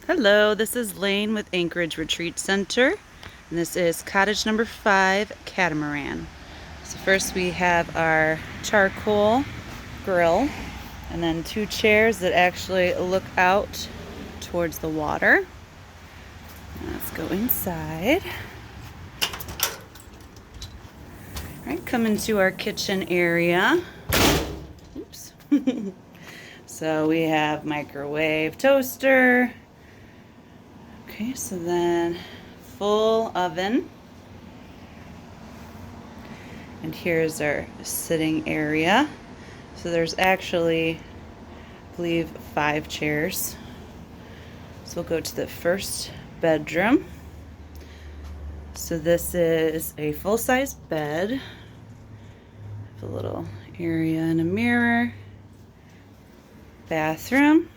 Hello, this is Lane with Anchorage Retreat Center, and this is cottage number 5, Catamaran. So first we have our charcoal grill, and then 2 chairs that actually look out towards the water. Let's go inside. Alright, come into our kitchen area. Oops. So we have microwave, toaster. Okay, so then full oven. And here's our sitting area. So there's actually, I believe, 5 chairs. So we'll go to the first bedroom. So this is a full-size bed. A little area and a mirror. Bathroom.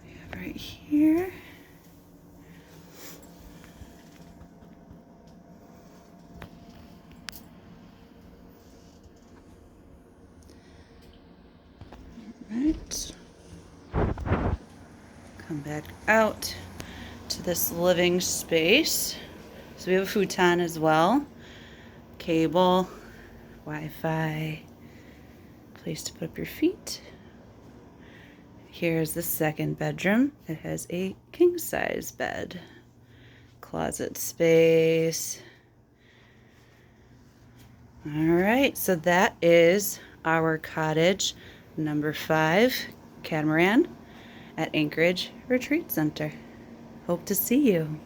We have right here. Right. Come back out to this living space. So we have a futon as well. Cable, Wi-Fi, place to put up your feet. Here's the second bedroom. It has a king-size bed. Closet space. Alright, so that is our cottage number 5, Catamaran, at Anchorage Retreat Center. Hope to see you.